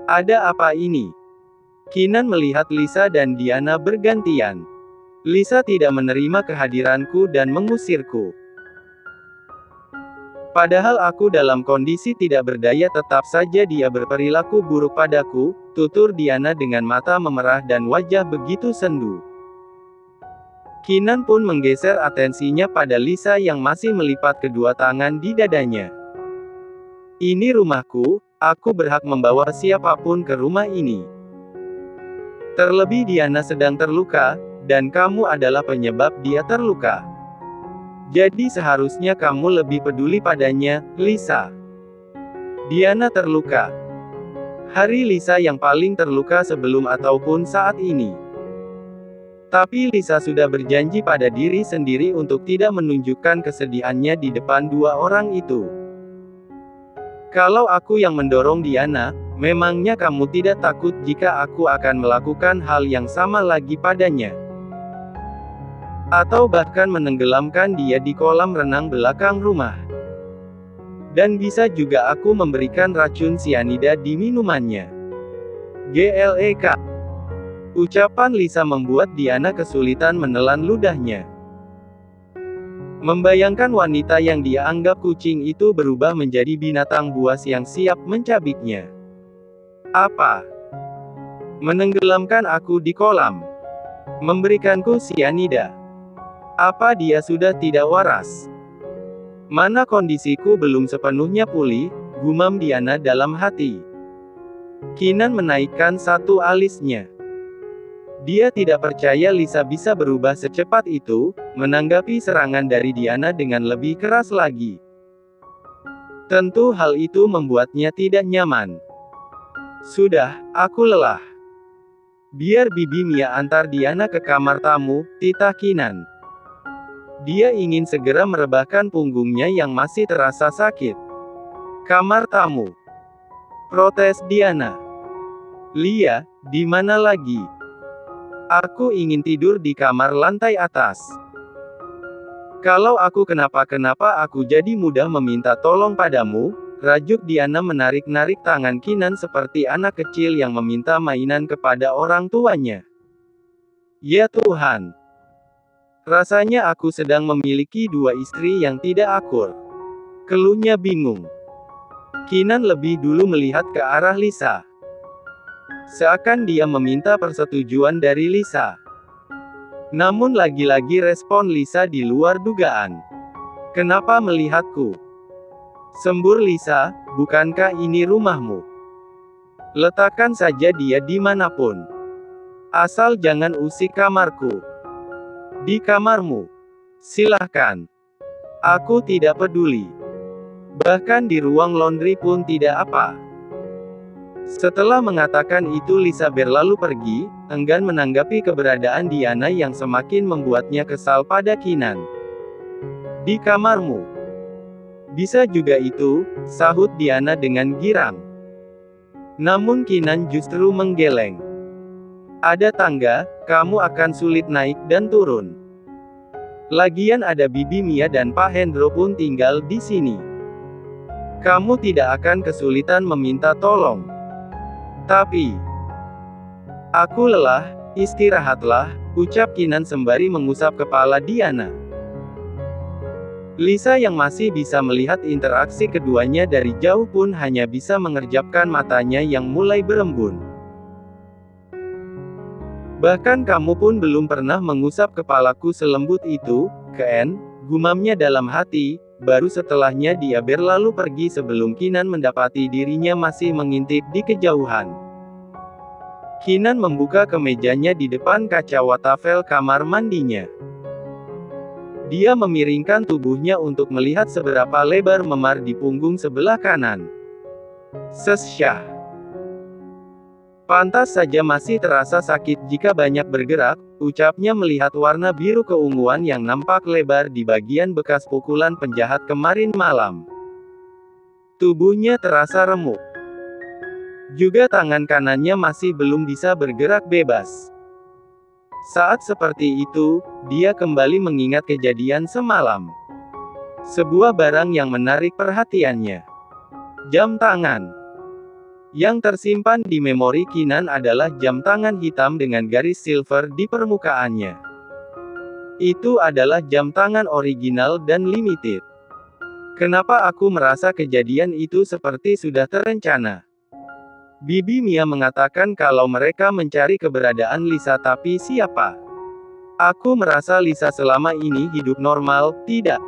Ada apa ini? Kinan melihat Lisa dan Diana bergantian. Lisa tidak menerima kehadiranku dan mengusirku. Padahal aku dalam kondisi tidak berdaya, tetap saja dia berperilaku buruk padaku, tutur Diana dengan mata memerah dan wajah begitu sendu. Kinan pun menggeser atensinya pada Lisa yang masih melipat kedua tangan di dadanya. Ini rumahku, aku berhak membawa siapapun ke rumah ini. Terlebih Diana sedang terluka, dan kamu adalah penyebab dia terluka. Jadi seharusnya kamu lebih peduli padanya, Lisa. Diana terluka. Hari Lisa yang paling terluka sebelum ataupun saat ini. Tapi Lisa sudah berjanji pada diri sendiri untuk tidak menunjukkan kesedihannya di depan dua orang itu. Kalau aku yang mendorong Diana, memangnya kamu tidak takut jika aku akan melakukan hal yang sama lagi padanya? Atau bahkan menenggelamkan dia di kolam renang belakang rumah. Dan bisa juga aku memberikan racun sianida di minumannya. GLEK. Ucapan Lisa membuat Diana kesulitan menelan ludahnya. Membayangkan wanita yang dia anggap kucing itu berubah menjadi binatang buas yang siap mencabiknya. Apa? Menenggelamkan aku di kolam? Memberikanku sianida? Apa dia sudah tidak waras? Mana kondisiku belum sepenuhnya pulih, gumam Diana dalam hati. Kinan menaikkan satu alisnya. Dia tidak percaya Lisa bisa berubah secepat itu, menanggapi serangan dari Diana dengan lebih keras lagi. Tentu hal itu membuatnya tidak nyaman. Sudah, aku lelah. Biar Bibi Mia antar Diana ke kamar tamu, titah Kinan. Dia ingin segera merebahkan punggungnya yang masih terasa sakit. Kamar tamu. Protes Diana. Lia, di mana lagi? Aku ingin tidur di kamar lantai atas. Kalau aku kenapa-kenapa aku jadi mudah meminta tolong padamu, rajuk Diana menarik-narik tangan Kinan seperti anak kecil yang meminta mainan kepada orang tuanya. Ya Tuhan. Rasanya aku sedang memiliki dua istri yang tidak akur. Keluhnya bingung. Kinan lebih dulu melihat ke arah Lisa. Seakan dia meminta persetujuan dari Lisa. Namun lagi-lagi respon Lisa di luar dugaan. Kenapa melihatku? Sembur Lisa, bukankah ini rumahmu? Letakkan saja dia dimanapun. Asal jangan usik kamarku. Di kamarmu. Silahkan. Aku tidak peduli. Bahkan di ruang laundry pun tidak apa. Setelah mengatakan itu Lisa berlalu pergi, enggan menanggapi keberadaan Diana yang semakin membuatnya kesal pada Kinan. Di kamarmu. Bisa juga itu, sahut Diana dengan girang. Namun Kinan justru menggeleng. Ada tangga, kamu akan sulit naik dan turun. Lagian ada Bibi Mia dan Pak Hendro pun tinggal di sini. Kamu tidak akan kesulitan meminta tolong. Tapi, aku lelah, istirahatlah, ucap Kinan sembari mengusap kepala Diana. Lisa yang masih bisa melihat interaksi keduanya dari jauh pun hanya bisa mengerjapkan matanya yang mulai berembun. Bahkan kamu pun belum pernah mengusap kepalaku selembut itu, Ken, gumamnya dalam hati, baru setelahnya dia berlalu pergi sebelum Kinan mendapati dirinya masih mengintip di kejauhan. Kinan membuka kemejanya di depan kaca watafel kamar mandinya. Dia memiringkan tubuhnya untuk melihat seberapa lebar memar di punggung sebelah kanan. Sesyah. Pantas saja masih terasa sakit jika banyak bergerak, ucapnya melihat warna biru keunguan yang nampak lebar di bagian bekas pukulan penjahat kemarin malam. Tubuhnya terasa remuk. Juga tangan kanannya masih belum bisa bergerak bebas. Saat seperti itu, dia kembali mengingat kejadian semalam. Sebuah barang yang menarik perhatiannya. Jam tangan. Yang tersimpan di memori Kinan adalah jam tangan hitam dengan garis silver di permukaannya. Itu adalah jam tangan original dan limited. Kenapa aku merasa kejadian itu seperti sudah terencana? Bibi Mia mengatakan kalau mereka mencari keberadaan Lisa, tapi siapa? Aku merasa Lisa selama ini hidup normal, tidak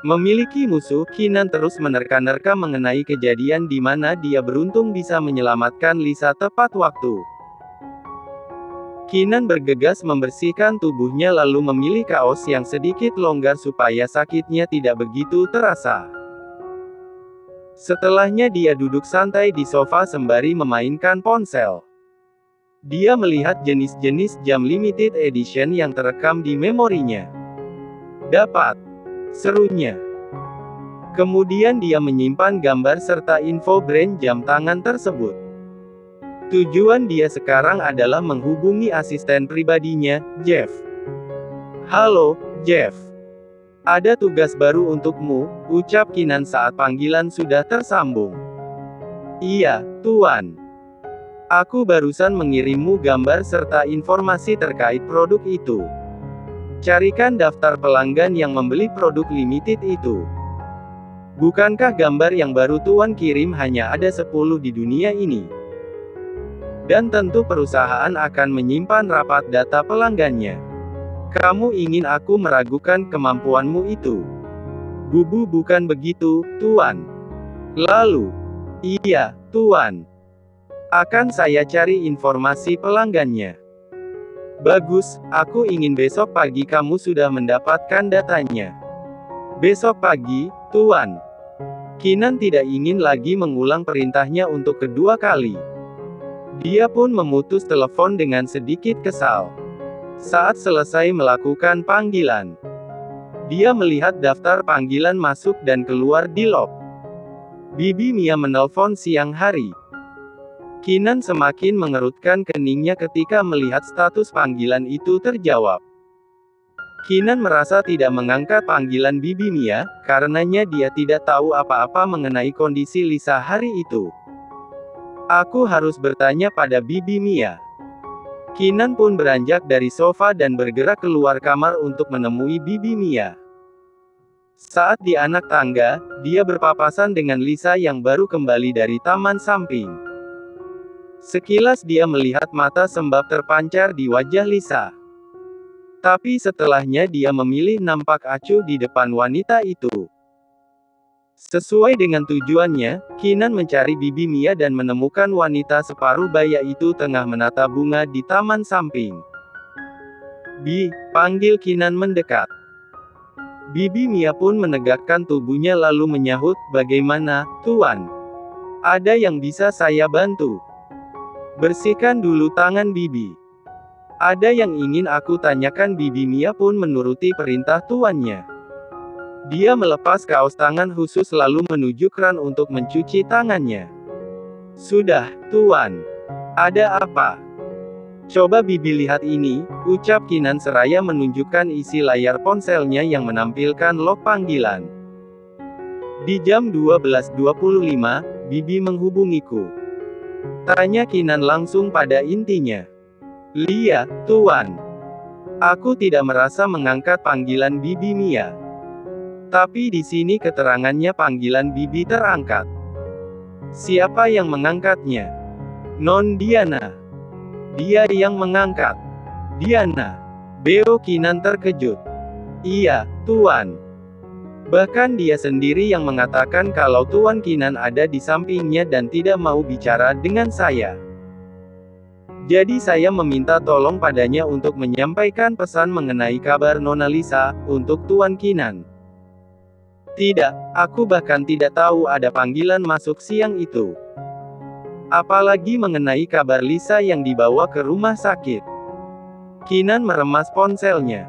memiliki musuh. Kinan terus menerka-nerka mengenai kejadian di mana dia beruntung bisa menyelamatkan Lisa tepat waktu. Kinan bergegas membersihkan tubuhnya lalu memilih kaos yang sedikit longgar supaya sakitnya tidak begitu terasa. Setelahnya dia duduk santai di sofa sembari memainkan ponsel. Dia melihat jenis-jenis jam limited edition yang terekam di memorinya. Dapat, serunya. Kemudian dia menyimpan gambar serta info brand jam tangan tersebut. Tujuan dia sekarang adalah menghubungi asisten pribadinya, Jeff. "Halo, Jeff. Ada tugas baru untukmu," ucap Kinan saat panggilan sudah tersambung. "Iya, Tuan. Aku barusan mengirimmu gambar serta informasi terkait produk itu. Carikan daftar pelanggan yang membeli produk limited itu. Bukankah gambar yang baru Tuan kirim hanya ada 10 di dunia ini? Dan tentu perusahaan akan menyimpan rapat data pelanggannya. Kamu ingin aku meragukan kemampuanmu itu? Bukan begitu, Tuan." Lalu, "Iya, Tuan. Akan saya cari informasi pelanggannya." "Bagus, aku ingin besok pagi kamu sudah mendapatkan datanya." "Besok pagi, Tuan." Kinan tidak ingin lagi mengulang perintahnya untuk kedua kali. Dia pun memutus telepon dengan sedikit kesal. Saat selesai melakukan panggilan, dia melihat daftar panggilan masuk dan keluar di log. Bibi Mia menelpon siang hari. Kinan semakin mengerutkan keningnya ketika melihat status panggilan itu terjawab. Kinan merasa tidak mengangkat panggilan Bibi Mia, karenanya dia tidak tahu apa-apa mengenai kondisi Lisa hari itu. "Aku harus bertanya pada Bibi Mia." Kinan pun beranjak dari sofa dan bergerak keluar kamar untuk menemui Bibi Mia. Saat di anak tangga, dia berpapasan dengan Lisa yang baru kembali dari taman samping. Sekilas dia melihat mata sembab terpancar di wajah Lisa. Tapi setelahnya dia memilih nampak acuh di depan wanita itu. Sesuai dengan tujuannya, Kinan mencari Bibi Mia dan menemukan wanita separuh baya itu tengah menata bunga di taman samping. Panggil Kinan mendekat. Bibi Mia pun menegakkan tubuhnya lalu menyahut, "Bagaimana, Tuan? Ada yang bisa saya bantu?" "Bersihkan dulu tangan Bibi. Ada yang ingin aku tanyakan." Bibi Mia pun menuruti perintah tuannya. Dia melepas kaos tangan khusus lalu menuju kran untuk mencuci tangannya. "Sudah, Tuan. Ada apa?" "Coba Bibi lihat ini," ucap Kinan seraya menunjukkan isi layar ponselnya yang menampilkan log panggilan. "Di jam 12.25, Bibi menghubungiku." Tanya Kinan langsung pada intinya. "Lia, Tuan. Aku tidak merasa mengangkat panggilan Bibi Mia. Tapi di sini keterangannya panggilan Bibi terangkat." "Siapa yang mengangkatnya?" "Non Diana." "Dia yang mengangkat." "Diana?" Beo Kinan terkejut. "Iya, Tuan. Bahkan dia sendiri yang mengatakan kalau Tuan Kinan ada di sampingnya dan tidak mau bicara dengan saya. Jadi saya meminta tolong padanya untuk menyampaikan pesan mengenai kabar Nona Lisa, untuk Tuan Kinan." "Tidak, aku bahkan tidak tahu ada panggilan masuk siang itu. Apalagi mengenai kabar Lisa yang dibawa ke rumah sakit." Kinan meremas ponselnya.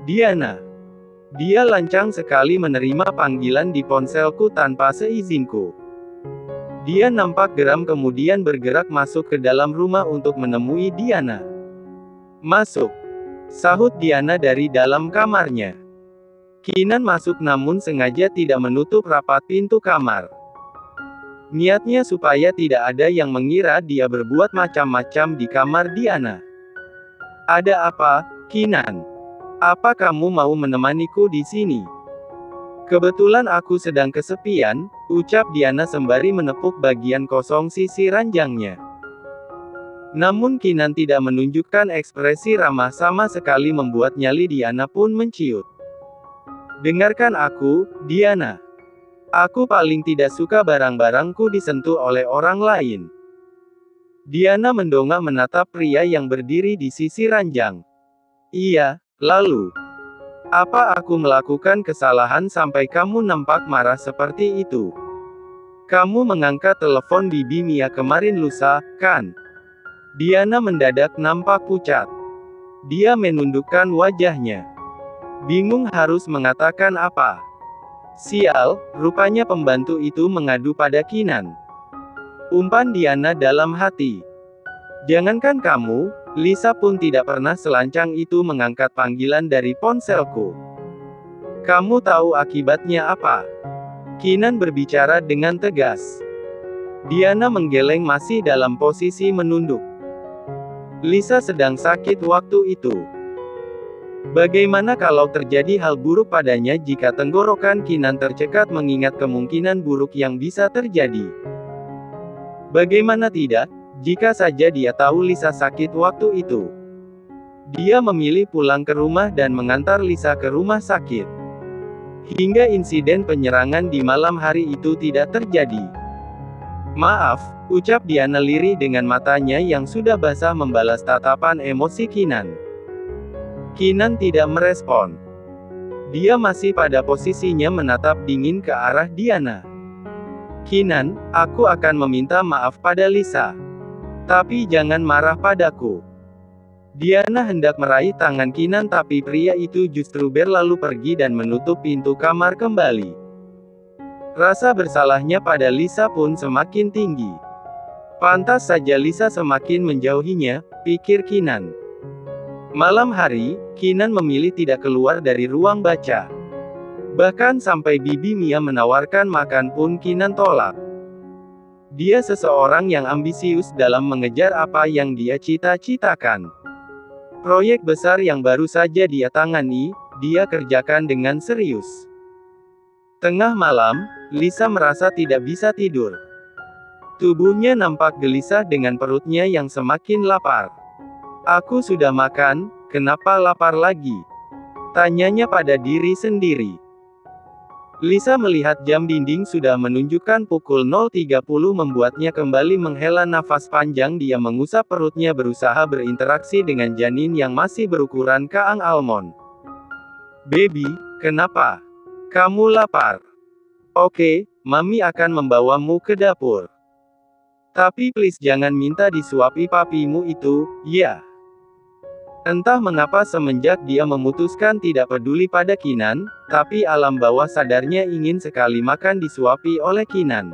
"Diana. Dia lancang sekali menerima panggilan di ponselku tanpa seizinku. Dia nampak geram kemudian bergerak masuk ke dalam rumah untuk menemui Diana." "Masuk," sahut Diana dari dalam kamarnya. Kinan masuk namun sengaja tidak menutup rapat pintu kamar. Niatnya supaya tidak ada yang mengira dia berbuat macam-macam di kamar Diana. Ada apa, Kinan? Apa kamu mau menemaniku di sini? Kebetulan aku sedang kesepian, ucap Diana sembari menepuk bagian kosong sisi ranjangnya. Namun Kinan tidak menunjukkan ekspresi ramah sama sekali membuat nyali Diana pun menciut. Dengarkan aku, Diana. Aku paling tidak suka barang-barangku disentuh oleh orang lain. Diana mendongak menatap pria yang berdiri di sisi ranjang. Iya, lalu. Apa aku melakukan kesalahan sampai kamu nampak marah seperti itu? Kamu mengangkat telepon Bibi Mia kemarin lusa, kan? Diana mendadak nampak pucat. Dia menundukkan wajahnya. Bingung harus mengatakan apa. Sial, rupanya pembantu itu mengadu pada Kinan. Umpan Diana dalam hati. Jangankan kamu, Lisa pun tidak pernah selancang itu mengangkat panggilan dari ponselku. Kamu tahu akibatnya apa? Kinan berbicara dengan tegas. Diana menggeleng masih dalam posisi menunduk. Lisa sedang sakit waktu itu. Bagaimana kalau terjadi hal buruk padanya jika tenggorokan Kinan tercekat mengingat kemungkinan buruk yang bisa terjadi? Bagaimana tidak, jika saja dia tahu Lisa sakit waktu itu? Dia memilih pulang ke rumah dan mengantar Lisa ke rumah sakit. Hingga insiden penyerangan di malam hari itu tidak terjadi. Maaf, ucap Diana lirih dengan matanya yang sudah basah membalas tatapan emosi Kinan. Kinan tidak merespon. Dia masih pada posisinya menatap dingin ke arah Diana. Kinan, aku akan meminta maaf pada Lisa. Tapi jangan marah padaku. Diana hendak meraih tangan Kinan tapi pria itu justru berlalu pergi dan menutup pintu kamar kembali. Rasa bersalahnya pada Lisa pun semakin tinggi. Pantas saja Lisa semakin menjauhinya, pikir Kinan. Malam hari, Kinan memilih tidak keluar dari ruang baca. Bahkan sampai Bibi Mia menawarkan makan pun Kinan tolak. Dia seseorang yang ambisius dalam mengejar apa yang dia cita-citakan. Proyek besar yang baru saja dia tangani, dia kerjakan dengan serius. Tengah malam, Lisa merasa tidak bisa tidur. Tubuhnya nampak gelisah dengan perutnya yang semakin lapar. Aku sudah makan, kenapa lapar lagi? Tanyanya pada diri sendiri. Lisa melihat jam dinding sudah menunjukkan pukul 0.30 membuatnya kembali menghela nafas panjang. Dia mengusap perutnya berusaha berinteraksi dengan janin yang masih berukuran kaang almond. Baby, kenapa? Kamu lapar? Oke, Mami akan membawamu ke dapur. Tapi please jangan minta disuapi papimu itu, ya. Entah mengapa semenjak dia memutuskan tidak peduli pada Kinan, tapi alam bawah sadarnya ingin sekali makan disuapi oleh Kinan.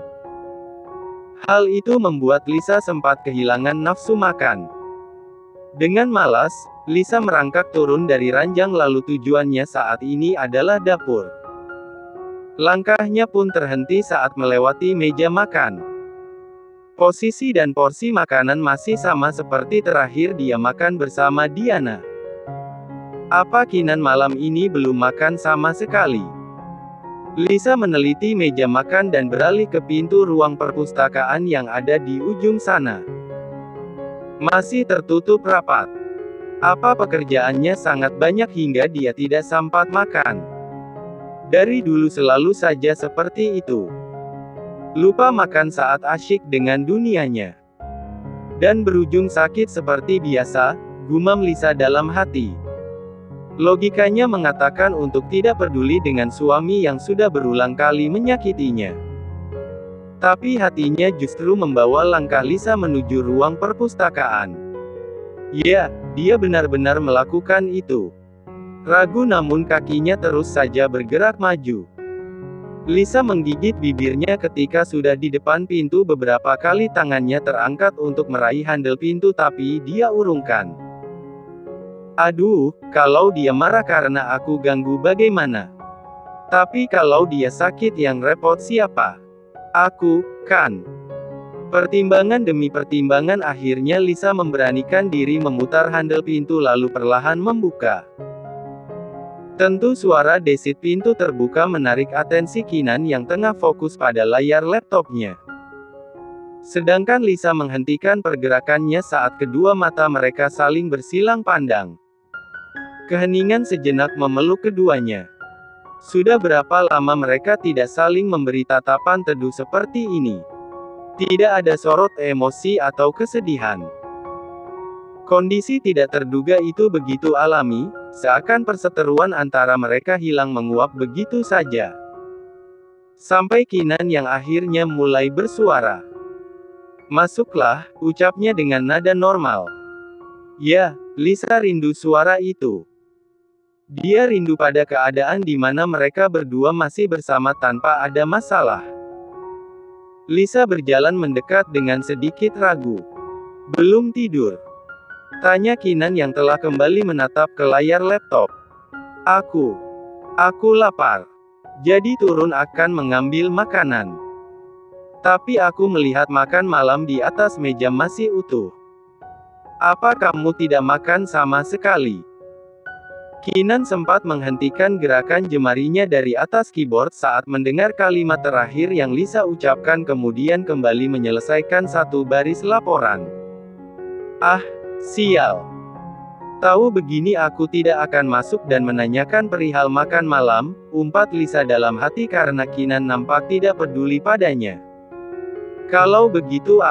Hal itu membuat Lisa sempat kehilangan nafsu makan. Dengan malas, Lisa merangkak turun dari ranjang lalu tujuannya saat ini adalah dapur. Langkahnya pun terhenti saat melewati meja makan. Posisi dan porsi makanan masih sama seperti terakhir dia makan bersama Diana. Apa Kinan malam ini belum makan sama sekali? Lisa meneliti meja makan dan beralih ke pintu ruang perpustakaan yang ada di ujung sana. Masih tertutup rapat. Apa pekerjaannya sangat banyak hingga dia tidak sempat makan? Dari dulu selalu saja seperti itu. Lupa makan saat asyik dengan dunianya. Dan berujung sakit seperti biasa, gumam Lisa dalam hati. Logikanya mengatakan untuk tidak peduli dengan suami yang sudah berulang kali menyakitinya. Tapi hatinya justru membawa langkah Lisa menuju ruang perpustakaan. Ya, dia benar-benar melakukan itu. Ragu namun kakinya terus saja bergerak maju. Lisa menggigit bibirnya ketika sudah di depan pintu. Beberapa kali tangannya terangkat untuk meraih handle pintu tapi dia urungkan. Aduh, kalau dia marah karena aku ganggu bagaimana? Tapi kalau dia sakit yang repot siapa? Aku, Kan? Pertimbangan demi pertimbangan akhirnya Lisa memberanikan diri memutar handle pintu lalu perlahan membuka. Tentu suara desit pintu terbuka menarik atensi Kinan yang tengah fokus pada layar laptopnya. Sedangkan Lisa menghentikan pergerakannya saat kedua mata mereka saling bersilang pandang. Keheningan sejenak memeluk keduanya. Sudah berapa lama mereka tidak saling memberi tatapan teduh seperti ini? Tidak ada sorot emosi atau kesedihan. Kondisi tidak terduga itu begitu alami, seakan perseteruan antara mereka hilang menguap begitu saja. Sampai Kinan yang akhirnya mulai bersuara. "Masuklah," ucapnya dengan nada normal. Ya, Lisa rindu suara itu. Dia rindu pada keadaan di mana mereka berdua masih bersama tanpa ada masalah. Lisa berjalan mendekat dengan sedikit ragu. "Belum tidur?" tanya Kinan yang telah kembali menatap ke layar laptop. Aku lapar. Jadi turun akan mengambil makanan. Tapi aku melihat makan malam di atas meja masih utuh. Apa kamu tidak makan sama sekali?" Kinan sempat menghentikan gerakan jemarinya dari atas keyboard saat mendengar kalimat terakhir yang Lisa ucapkan kemudian kembali menyelesaikan satu baris laporan. "Ah, sial. Tahu begini aku tidak akan masuk dan menanyakan perihal makan malam," umpat Lisa dalam hati karena Kinan nampak tidak peduli padanya. "Kalau begitu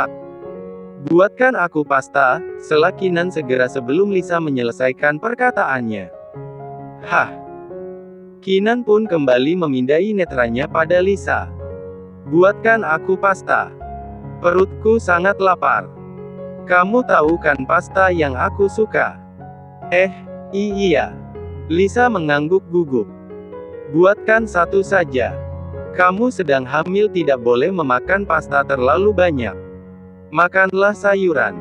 buatkan aku pasta," sela Kinan segera sebelum Lisa menyelesaikan perkataannya. Hah. Kinan pun kembali memindai netranya pada Lisa. "Buatkan aku pasta. Perutku sangat lapar. Kamu tahu kan pasta yang aku suka?" Iya. Lisa mengangguk gugup. "Buatkan satu saja. Kamu sedang hamil, tidak boleh memakan pasta terlalu banyak. Makanlah sayuran.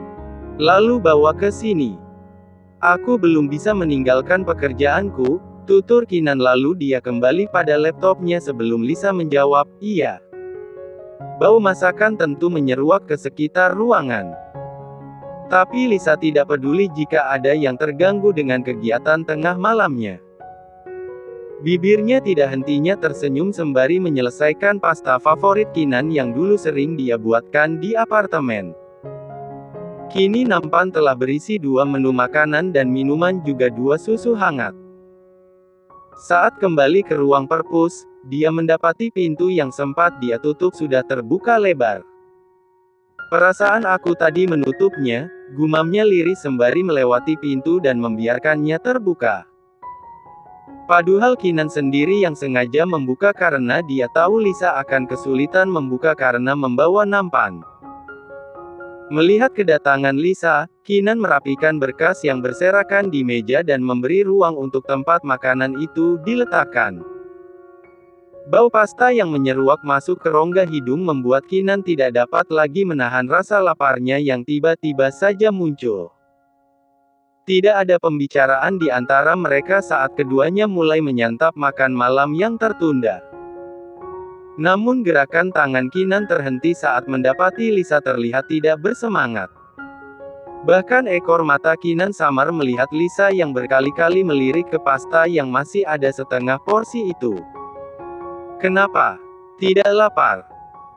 Lalu bawa ke sini." "Aku belum bisa meninggalkan pekerjaanku," tutur Kinan lalu dia kembali pada laptopnya sebelum Lisa menjawab, "Iya." Bau masakan tentu menyeruak ke sekitar ruangan. Tapi Lisa tidak peduli jika ada yang terganggu dengan kegiatan tengah malamnya. Bibirnya tidak hentinya tersenyum sembari menyelesaikan pasta favorit Kinan yang dulu sering dia buatkan di apartemen. Kini nampan telah berisi 2 menu makanan dan minuman juga 2 susu hangat. Saat kembali ke ruang perpus, dia mendapati pintu yang sempat dia tutup sudah terbuka lebar. "Perasaan aku tadi menutupnya," gumamnya lirih sembari melewati pintu dan membiarkannya terbuka. Padahal Kinan sendiri yang sengaja membuka karena dia tahu Lisa akan kesulitan membuka karena membawa nampan. Melihat kedatangan Lisa, Kinan merapikan berkas yang berserakan di meja dan memberi ruang untuk tempat makanan itu diletakkan. Bau pasta yang menyeruak masuk ke rongga hidung membuat Kinan tidak dapat lagi menahan rasa laparnya yang tiba-tiba saja muncul. Tidak ada pembicaraan di antara mereka saat keduanya mulai menyantap makan malam yang tertunda. Namun gerakan tangan Kinan terhenti saat mendapati Lisa terlihat tidak bersemangat. Bahkan ekor mata Kinan samar melihat Lisa yang berkali-kali melirik ke pasta yang masih ada setengah porsi itu. "Kenapa? Tidak lapar?"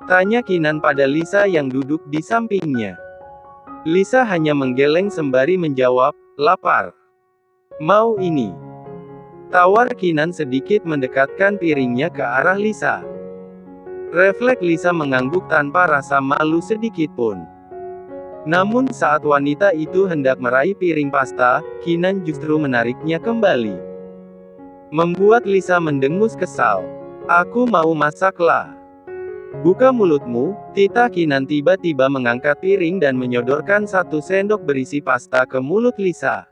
tanya Kinan pada Lisa yang duduk di sampingnya. Lisa hanya menggeleng sembari menjawab, "Lapar. Mau ini?" Tawar Kinan sedikit mendekatkan piringnya ke arah Lisa. Refleks Lisa mengangguk tanpa rasa malu sedikitpun. Namun saat wanita itu hendak meraih piring pasta, Kinan justru menariknya kembali. Membuat Lisa mendengus kesal. "Aku mau masaklah." "Buka mulutmu," titah Kinan tiba-tiba mengangkat piring dan menyodorkan 1 sendok berisi pasta ke mulut Lisa.